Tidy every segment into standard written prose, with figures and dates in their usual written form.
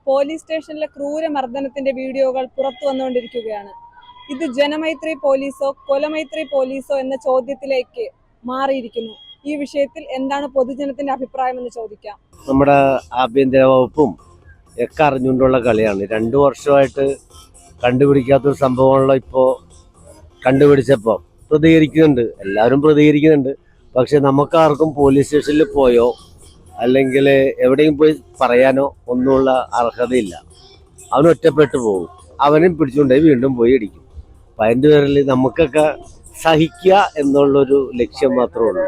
Police സ്റ്റേഷനിലെ ക്രൂരമർദ്ദനത്തിന്റെ വീഡിയോകൾ പുറത്തു വന്നുകൊണ്ടിരിക്കുകയാണ്. ഇത് ജനമൈത്രി പോലീസോ കൊലമൈത്രി പോലീസോ എന്ന ചോദ്യത്തിലേക്ക് മാറിയിരിക്കുന്നു. ഈ വിഷയത്തിൽ എന്താണ് പൊതുജനത്തിന്റെ അഭിപ്രായം എന്ന് ചോദിക്കാം. നമ്മുടെ ആഭ്യന്തര വകുപ്പും ഒക്കെ അറിഞ്ഞുകൊണ്ടുള്ള കളിയാണ്. 2 വർഷമായിട്ട് കണ്ടുപിടിക്കാത്തൊരു സംഭവമാണല്ലോ ഇപ്പോൾ കണ്ടുപിടിച്ചപ്പോൾ. പ്രതികരിക്കുന്നുണ്ട്, എല്ലാവരും പ്രതികരിക്കുന്നുണ്ട്. പക്ഷെ നമുക്കാർക്കും പോലീസ് സ്റ്റേഷനിൽ പോയോ അല്ലെങ്കിൽ എവിടെയും പോയി പറയാനോ ഒന്നുമുള്ള അർഹതയില്ല. അവൻ ഒറ്റപ്പെട്ടു പോകും, അവനും പിടിച്ചുകൊണ്ടേ വീണ്ടും പോയി ഇടിക്കും. അപ്പം അതിൻ്റെ പേരിൽ നമുക്കൊക്കെ സഹിക്കുക എന്നുള്ളൊരു ലക്ഷ്യം മാത്രമേ ഉള്ളൂ.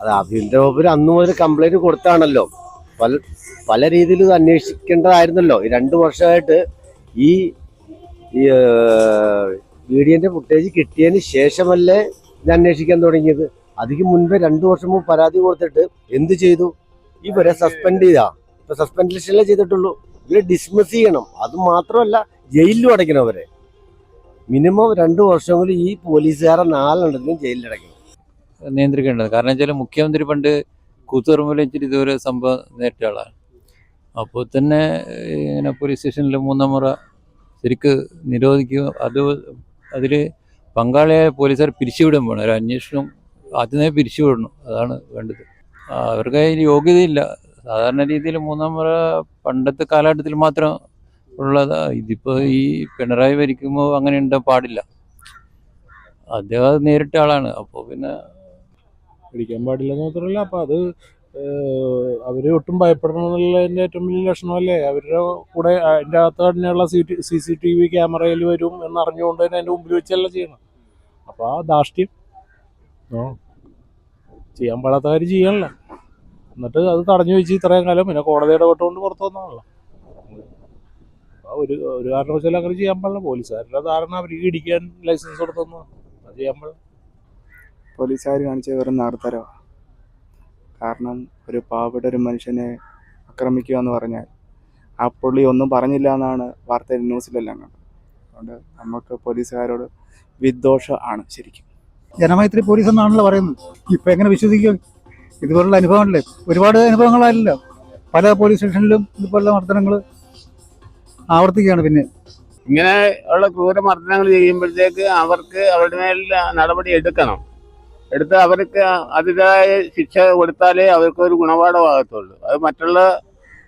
അത് ആഭ്യന്തര വകുപ്പിൽ അന്ന് മുതൽ കംപ്ലൈൻറ്റ് കൊടുത്താണല്ലോ. പല രീതിയിൽ ഇത് അന്വേഷിക്കേണ്ടതായിരുന്നല്ലോ. ഈ 2 വർഷമായിട്ട് ഈ വീഡിയോൻ്റെ ഫുട്ടേജ് കിട്ടിയതിന് ശേഷമല്ലേ ഇത് അന്വേഷിക്കാൻ തുടങ്ങിയത്. അതിന് മുൻപേ 2 വർഷം മുമ്പ് പരാതി കൊടുത്തിട്ട് എന്ത് ചെയ്തു? ഇവരെ സസ്പെൻഡ് ചെയ്താ. ഇപ്പൊ സസ്പെൻഷനല്ലേ ചെയ്തിട്ടുള്ളൂ. ഇവരെ ഡിസ്മിസ് ചെയ്യണം. അത് മാത്രമല്ല, ജയിലിലും അടയ്ക്കണം. അവരെ മിനിമം 2 വർഷമെങ്കിലും ഈ പോലീസുകാരെ 4 എണ്ണത്തിലും ജയിലിലടയ്ക്കണം. നിയന്ത്രിക്കേണ്ടത്. കാരണം വെച്ചാൽ മുഖ്യമന്ത്രി പണ്ട് കൂത്തുപറമ്പിൽ വെച്ചിട്ട് ഇതുവരെ സംഭവം നേരിട്ട ആളാണ്. അപ്പോൾ തന്നെ ഇങ്ങനെ പോലീസ് സ്റ്റേഷനിൽ 3-ാം മുറ ശരിക്ക് നിരോധിക്കുക. അതിൽ പങ്കാളിയായ പോലീസുകാർ പിരിച്ചുവിടാൻ വേണം. ഒരു അന്വേഷണം ആദ്യമേ പിരിച്ചുവിടണം. അതാണ് വേണ്ടത്. അവർക്ക് അതിന് യോഗ്യതയില്ല. സാധാരണ രീതിയിൽ 3-ാം മുറ പണ്ടത്തെ കാലഘട്ടത്തിൽ മാത്രം ഉള്ളതാ. ഇതിപ്പോൾ ഈ പിണറായി ഭരിക്കുമ്പോൾ അങ്ങനെ ഉണ്ടാകാൻ പാടില്ല. അദ്ദേഹം അത് നേരിട്ട ആളാണ്. അപ്പോൾ പിന്നെ പിടിക്കാൻ പാടില്ലെന്ന് മാത്രമല്ല, അപ്പം അത് അവർ ഒട്ടും ഭയപ്പെടണം എന്നുള്ളതിൻ്റെ ഏറ്റവും വലിയ ലക്ഷണമല്ലേ. അവരുടെ കൂടെ അതിൻ്റെ അകത്ത് തന്നെയുള്ള CCTV ക്യാമറയിൽ വരും എന്നറിഞ്ഞുകൊണ്ട് തന്നെ അതിൻ്റെ മുമ്പിൽ വെച്ചല്ല ചെയ്യണം. അപ്പോൾ ആ ധാർഷ്ട്യം ചെയ്യാൻ പാടാത്ത കാര്യം ചെയ്യാനല്ല. എന്നിട്ട് അത് തടഞ്ഞു വെച്ച് ഇത്രയും കാലം പിന്നെ കോടതി ഇടപെട്ടുകൊണ്ട് പുറത്തു വന്നാണല്ലോ. ഒരു കാരണവശാലും അങ്ങനെ ചെയ്യാൻ പാടില്ല. പോലീസുകാരുടെ ധാരണ അവർക്ക് ഇടിക്കാൻ ലൈസൻസ് കൊടുത്തൊന്നും അത് ചെയ്യാൻ പാടില്ല. പോലീസുകാർ കാണിച്ച വെറും നടത്തരോ. കാരണം ഒരു പാവപ്പെട്ട ഒരു മനുഷ്യനെ ആക്രമിക്കുക എന്ന് പറഞ്ഞാൽ ആ പുള്ളി ഒന്നും പറഞ്ഞില്ല എന്നാണ് വാർത്തയിൽ ന്യൂസിലെല്ലാം കണ്ടത്. അതുകൊണ്ട് നമുക്ക് പോലീസുകാരോട് വിദ്വേഷം ആണ് ശരിക്കും. ജനമൈത്രി പോലീസ് എന്നാണല്ലോ പറയുന്നത്. ഇപ്പം എങ്ങനെ വിശ്വസിക്കും? ഇതുപോലുള്ള അനുഭവമല്ലേ, ഒരുപാട് അനുഭവങ്ങളായില്ലല്ലോ. പല പോലീസ് സ്റ്റേഷനിലും ഇതുപോലുള്ള മർദ്ദനങ്ങൾ ആവർത്തിക്കുകയാണ്. പിന്നെ ഇങ്ങനെ ഉള്ള ക്രൂരമർദ്ദനങ്ങൾ ചെയ്യുമ്പോഴത്തേക്ക് അവർക്ക് അവരുടെ മേൽ നടപടി എടുത്ത് അവർക്ക് അതിൻ്റെതായ ശിക്ഷ കൊടുത്താലേ അവർക്ക് ഒരു ഗുണപാഠമാകത്തുള്ളൂ. അത് മറ്റുള്ള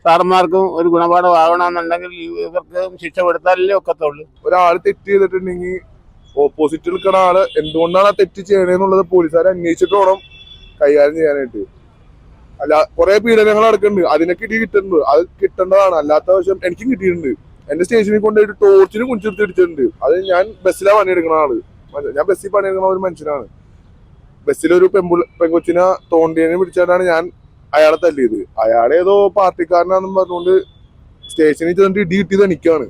സാറന്മാർക്കും ഒരു ഗുണപാഠമാകണമെന്നുണ്ടെങ്കിൽ ഇവർക്ക് ശിക്ഷ കൊടുത്താലേ ഒക്കത്തുള്ളൂ. ഒരാൾ തെറ്റ് ചെയ്തിട്ടുണ്ടെങ്കിൽ ഓപ്പോസിറ്റ് നിൽക്കുന്ന ആള് എന്തുകൊണ്ടാണ് ആ തെറ്റ് ചെയ്യണേന്നുള്ളത് പോലീസുകാരെ അന്വേഷിച്ചിട്ട് വേണം കൈകാര്യം ചെയ്യാനായിട്ട്. അല്ല, കുറെ പീഡനങ്ങൾ നടക്കുന്നുണ്ട്, അതിനൊക്കെ ഇടി കിട്ടുന്നുണ്ട്. അത് കിട്ടേണ്ടതാണ്. അല്ലാത്ത വശം എനിക്കും കിട്ടിയിട്ടുണ്ട്. എന്റെ സ്റ്റേഷനിൽ കൊണ്ടുപോയിട്ട് ടോർച്ചിന് കുഞ്ചിർത്തി ഇടിച്ചിട്ടുണ്ട്. അത് ഞാൻ ബസ്സിലാണ് പണിയെടുക്കുന്ന ആള്. ഞാൻ ബസ്സിൽ പണിയെടുക്കുന്ന ഒരു മനുഷ്യനാണ്. ബസ്സിലൊരു പെൺകൊച്ചിനെ തോണ്ടിയതിനെ പിടിച്ചിട്ടാണ് ഞാൻ അയാളെ തല്ലിയത്. അയാളേതോ പാർട്ടിക്കാരനാണെന്ന് പറഞ്ഞുകൊണ്ട് സ്റ്റേഷനിൽ ചെന്നിട്ട് ഇടി കിട്ടിയത് എനിക്കാണ്.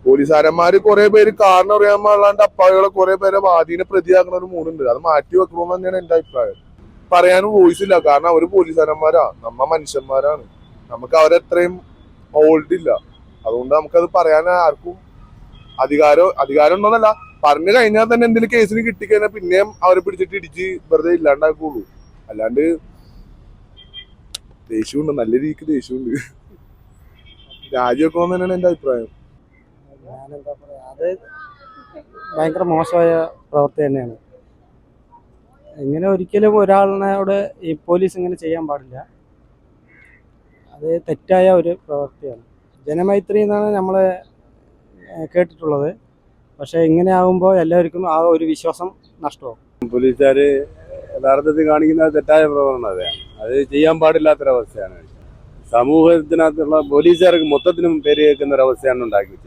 പോലീസുകാരന്മാര് കുറെ പേര് കാരണം അറിയാൻ പാടില്ലാണ്ട് അപ്പാളികളെ കുറെ പേരെ വാദീനെ പ്രതിയാക്കുന്ന ഒരു മൂടുണ്ട്. അത് മാറ്റി വെക്കണമെന്ന് തന്നെയാണ് എന്റെ അഭിപ്രായം. പറയാനും വോയിസ് ഇല്ല. കാരണം അവര് പോലീസുകാരന്മാരാ, നമ്മ മനുഷ്യന്മാരാണ്. നമുക്ക് അവരെത്രയും ഹോൾഡ് ഇല്ല. അതുകൊണ്ട് നമുക്കത് പറയാൻ ആർക്കും അധികാരം ഉണ്ടോന്നല്ല, പറഞ്ഞു കഴിഞ്ഞാൽ തന്നെ എന്തെങ്കിലും കേസിന് കിട്ടിക്കഴിഞ്ഞാൽ പിന്നെയും അവരെ പിടിച്ചിട്ട് ഇടിച്ച് വെറുതെ ഇല്ലാണ്ടാക്കുള്ളൂ. അല്ലാണ്ട് ദേഷ്യമുണ്ട്, നല്ല രീതിക്ക് ദേഷ്യമുണ്ട്. രാജിവെക്കണമെന്ന് തന്നെയാണ് എന്റെ അഭിപ്രായം. ഞാനെന്താ പറയാ, അത് ഭയങ്കര മോശമായ പ്രവൃത്തി തന്നെയാണ്. ഇങ്ങനെ ഒരിക്കലും ഒരാളിനോട് ഈ പോലീസ് ഇങ്ങനെ ചെയ്യാൻ പാടില്ല. അത് തെറ്റായ ഒരു പ്രവൃത്തിയാണ്. ജനമൈത്രി എന്നാണ് നമ്മൾ കേട്ടിട്ടുള്ളത്. പക്ഷേ ഇങ്ങനെ ആകുമ്പോൾ എല്ലാവർക്കും ആ ഒരു വിശ്വാസം നഷ്ടമാകും. പോലീസുകാർ യഥാർത്ഥത്തിൽ കാണിക്കുന്ന തെറ്റായ പ്രവണതയാണ്. അത് ചെയ്യാൻ പാടില്ലാത്തൊരവസ്ഥയാണ്. സമൂഹത്തിനകത്തുള്ള പോലീസുകാർക്ക് മൊത്തത്തിനും പേര് കേൾക്കുന്ന ഒരവസ്ഥയാണ് ഉണ്ടാക്കി വെച്ചത്.